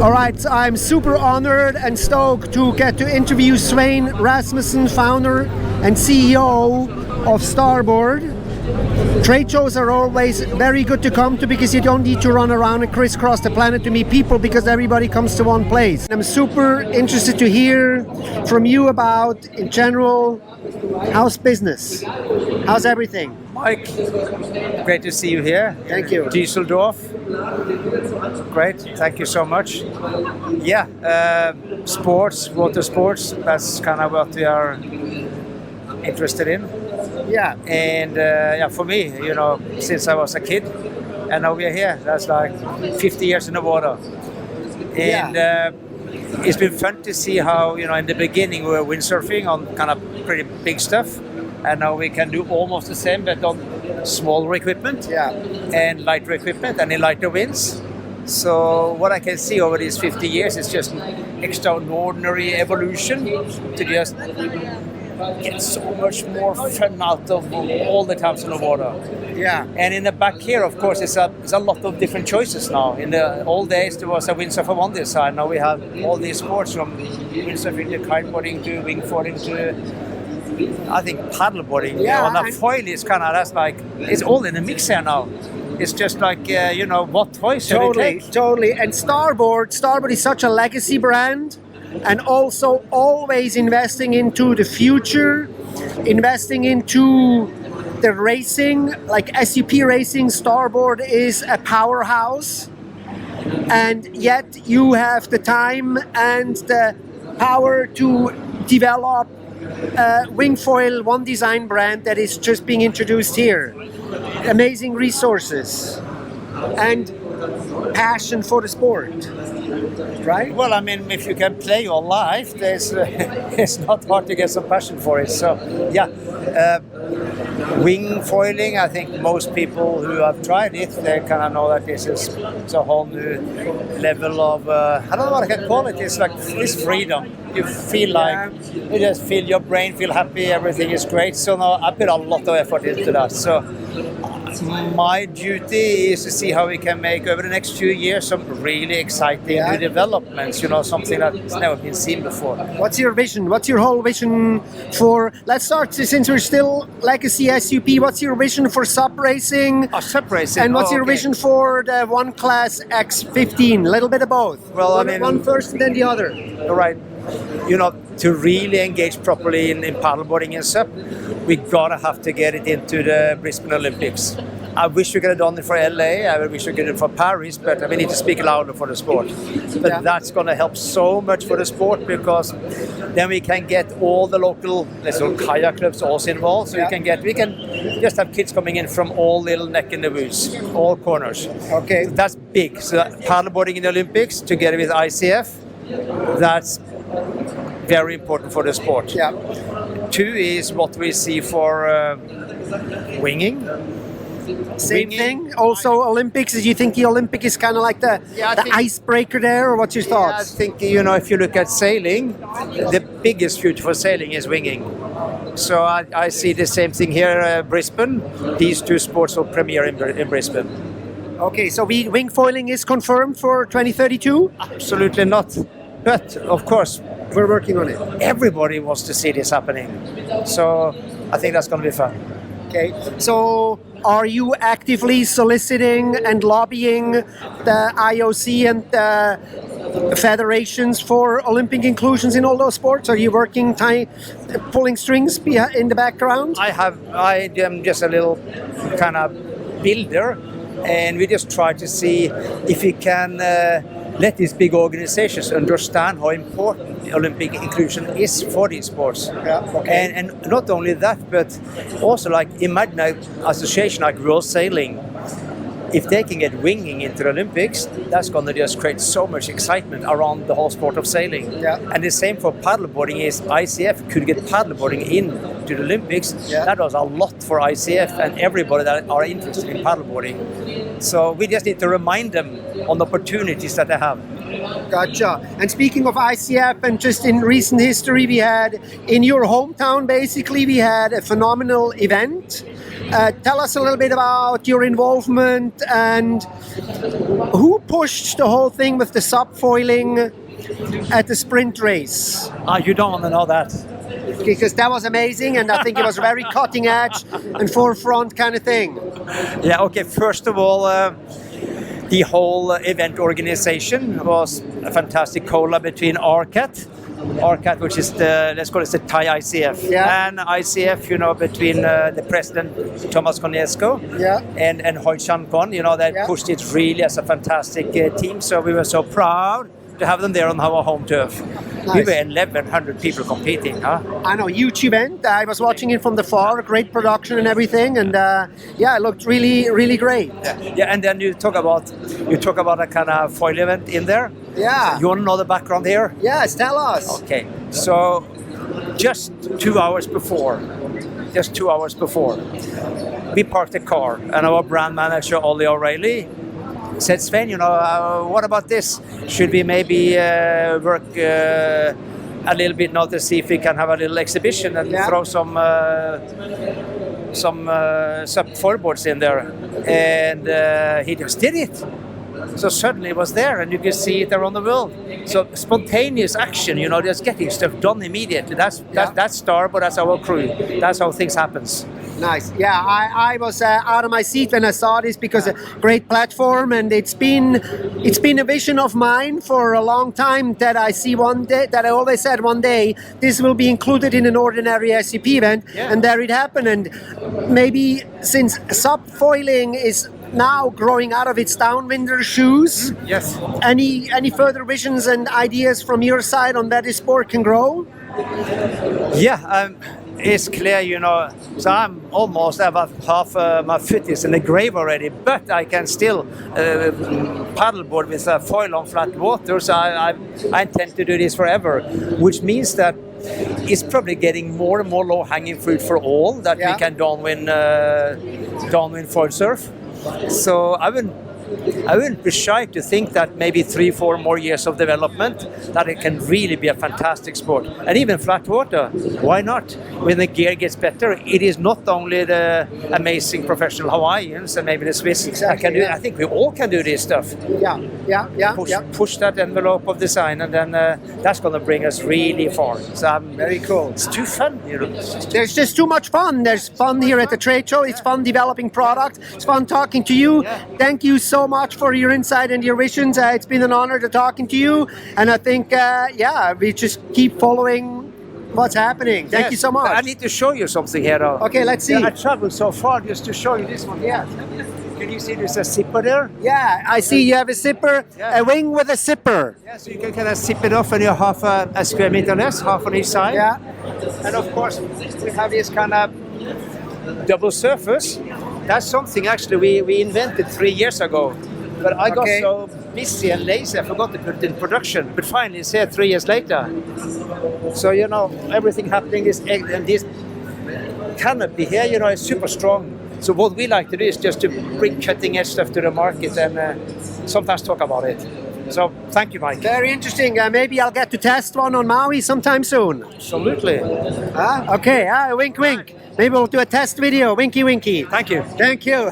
All right, so I'm super honored and stoked to get to interview Svein Rasmussen, founder and CEO of Starboard. Trade shows are always very good to come to because you don't need to run around and crisscross the planet to meet people because everybody comes to one place. I'm super interested to hear from you about, in general, how's business? How's everything? Mike, great to see you here. Thank you. Düsseldorf. Great, thank you so much. Yeah, sports, water sports, that's kind of what we are interested in. Yeah. And yeah, for me, you know, since I was a kid, and now we're here, that's like 50 years in the water. And it's been fun to see how, you know, in the beginning we were windsurfing on kind of pretty big stuff. And now we can do almost the same, but on smaller equipment and lighter equipment and in lighter winds. So what I can see over these 50 years is just an extraordinary evolution to just get so much more fun out of all the times in the water. Yeah. And in the back here, of course, it's a lot of different choices now. In the old days, there was a windsurfer on this side. Now we have all these sports from windsurfing to kiteboarding to wingfoiling to, I think, paddleboarding. Yeah, on a foil is kind of, that's like, it's all in the mix here now. It's just like, you know, what toys should we take? Totally. And Starboard is such a legacy brand, and also always investing into the future, investing into the racing, like SUP racing. Starboard is a powerhouse, and yet you have the time and the power to develop wingfoil one design brand that is just being introduced here. Amazing resources and passion for the sport, right? Well, I mean, if you can play your life, there's it's not hard to get some passion for it. So yeah, wing foiling, I think most people who have tried it, they kind of know that this is a whole new level of, I don't know what I can call it, it's like it's freedom. You feel like, you just feel your brain feel happy, everything is great. So now I put a lot of effort into that. So my duty is to see how we can make over the next few years some really exciting new developments, you know, something that's never been seen before. What's your vision? What's your whole vision for, let's start since we're still legacy SUP, what's your vision for SUP racing? SUP racing. And what's your vision for the one class X15? A little bit of both. Well, I mean, one first and then the other. Right. You know, to really engage properly in paddleboarding and SUP, we gotta have to get it into the Brisbane Olympics. I wish we could have done it for LA, I wish we could have done it for Paris, but we need to speak louder for the sport. But that's gonna help so much for the sport because then we can get all the local, let's say, kayak clubs also involved. So we can just have kids coming in from all little neck in the woods, all corners. Okay. So that's big. So paddleboarding in the Olympics together with ICF, that's very important for the sport. Yeah. Two is what we see for winging. Same thing. Also Olympics. Do you think the Olympic is kind of like the icebreaker there, or what's your thoughts? I think, you know, if you look at sailing, the biggest future for sailing is winging. So I see the same thing here, Brisbane. These two sports will premiere in Brisbane. Okay, so wing foiling is confirmed for 2032? Absolutely not. But of course, we're working on it. Everybody wants to see this happening. So I think that's going to be fun. Okay, so are you actively soliciting and lobbying the IOC and the federations for Olympic inclusions in all those sports? Are you working, pulling strings in the background? I am just a little kind of builder, and we just try to see if we can let these big organizations understand how important Olympic inclusion is for these sports. And not only that, but also like imagine an association like World Sailing. If they can get winging into the Olympics, that's going to just create so much excitement around the whole sport of sailing. And the same for paddleboarding is ICF could get paddleboarding into the Olympics. That was a lot for ICF and everybody that are interested in paddleboarding. So we just need to remind them on the opportunities that they have. Gotcha. And speaking of ICF, and just in recent history, we had in your hometown, basically, we had a phenomenal event Tell us a little bit about your involvement and who pushed the whole thing with the SUP foiling at the sprint race. You don't want to know that. Because that was amazing, and I think it was very cutting edge and forefront kind of thing. Yeah, okay, first of all, the whole event organization was a fantastic collab between RCAT, which is let's call it the Thai ICF, Yeah. and ICF, between the president Thomas Koniesko Yeah. and Hoi Chan Kon, that Yeah. pushed it really as a fantastic team. So we were so proud to have them there on our home turf. Nice. We were 1,100 people competing, huh? I know, huge event. I was watching it from the far, great production and everything, and it looked really, really great. Yeah, and then you talk about a kind of foil event in there. Yeah. You want to know the background here? Yes, tell us. Okay, so just 2 hours before, we parked the car, and our brand manager, Ollie O'Reilly, said, Sven, what about this? Should we maybe work a little bit now to see if we can have a little exhibition and throw some SUP foilboards in there? And he just did it. So suddenly it was there, and you can see it around the world. So spontaneous action, just getting stuff done immediately. That's Starboard, that's our crew. That's how things happens. Nice. Yeah, I was out of my seat when I saw this because a great platform, and it's been a vision of mine for a long time that I see one day, that I always said one day this will be included in an ordinary SUP event, and there it happened. And maybe since SUP foiling is now growing out of its downwinder shoes, Yes. any further visions and ideas from your side on that this sport can grow? Yeah, it's clear, so I'm almost about half my foot is in the grave already, but I can still paddleboard with a foil on flat water, so I intend to do this forever, which means that it's probably getting more and more low-hanging fruit for all, that we can downwind foil surf. So I wouldn't be shy to think that maybe 3-4 more years of development, that it can really be a fantastic sport. And even flat water, why not? When the gear gets better, it is not only the amazing professional Hawaiians and maybe the Swiss that can do it. I think we all can do this stuff. Push that envelope of design, and then that's going to bring us really far. So Very cool. It's too fun. There's just too much fun. There's fun here at the trade show. It's fun developing product. It's fun talking to you. Yeah. Thank you so much for your insight and your visions. It's been an honor to talking to you. And I think, we just keep following what's happening. Thank you so much. I need to show you something here, though. Okay, let's see. I traveled so far just to show you this one. Yeah. Can you see there's a zipper there? Yeah, I see you have a zipper, a wing with a zipper. Yeah, so you can kind of zip it off and you're half a square meter less, half on each side. Yeah. And of course, we have this kind of double surface. That's something actually we invented 3 years ago. But I got so busy and lazy, I forgot to put it in production. But finally, it's here 3 years later. So, everything happening, this canopy here, is super strong. So what we like to do is just to bring cutting edge stuff to the market and sometimes talk about it. So thank you, Mike. Very interesting. Maybe I'll get to test one on Maui sometime soon. Absolutely. Okay, wink, wink. Maybe we'll do a test video. Winky, winky. Thank you. Thank you.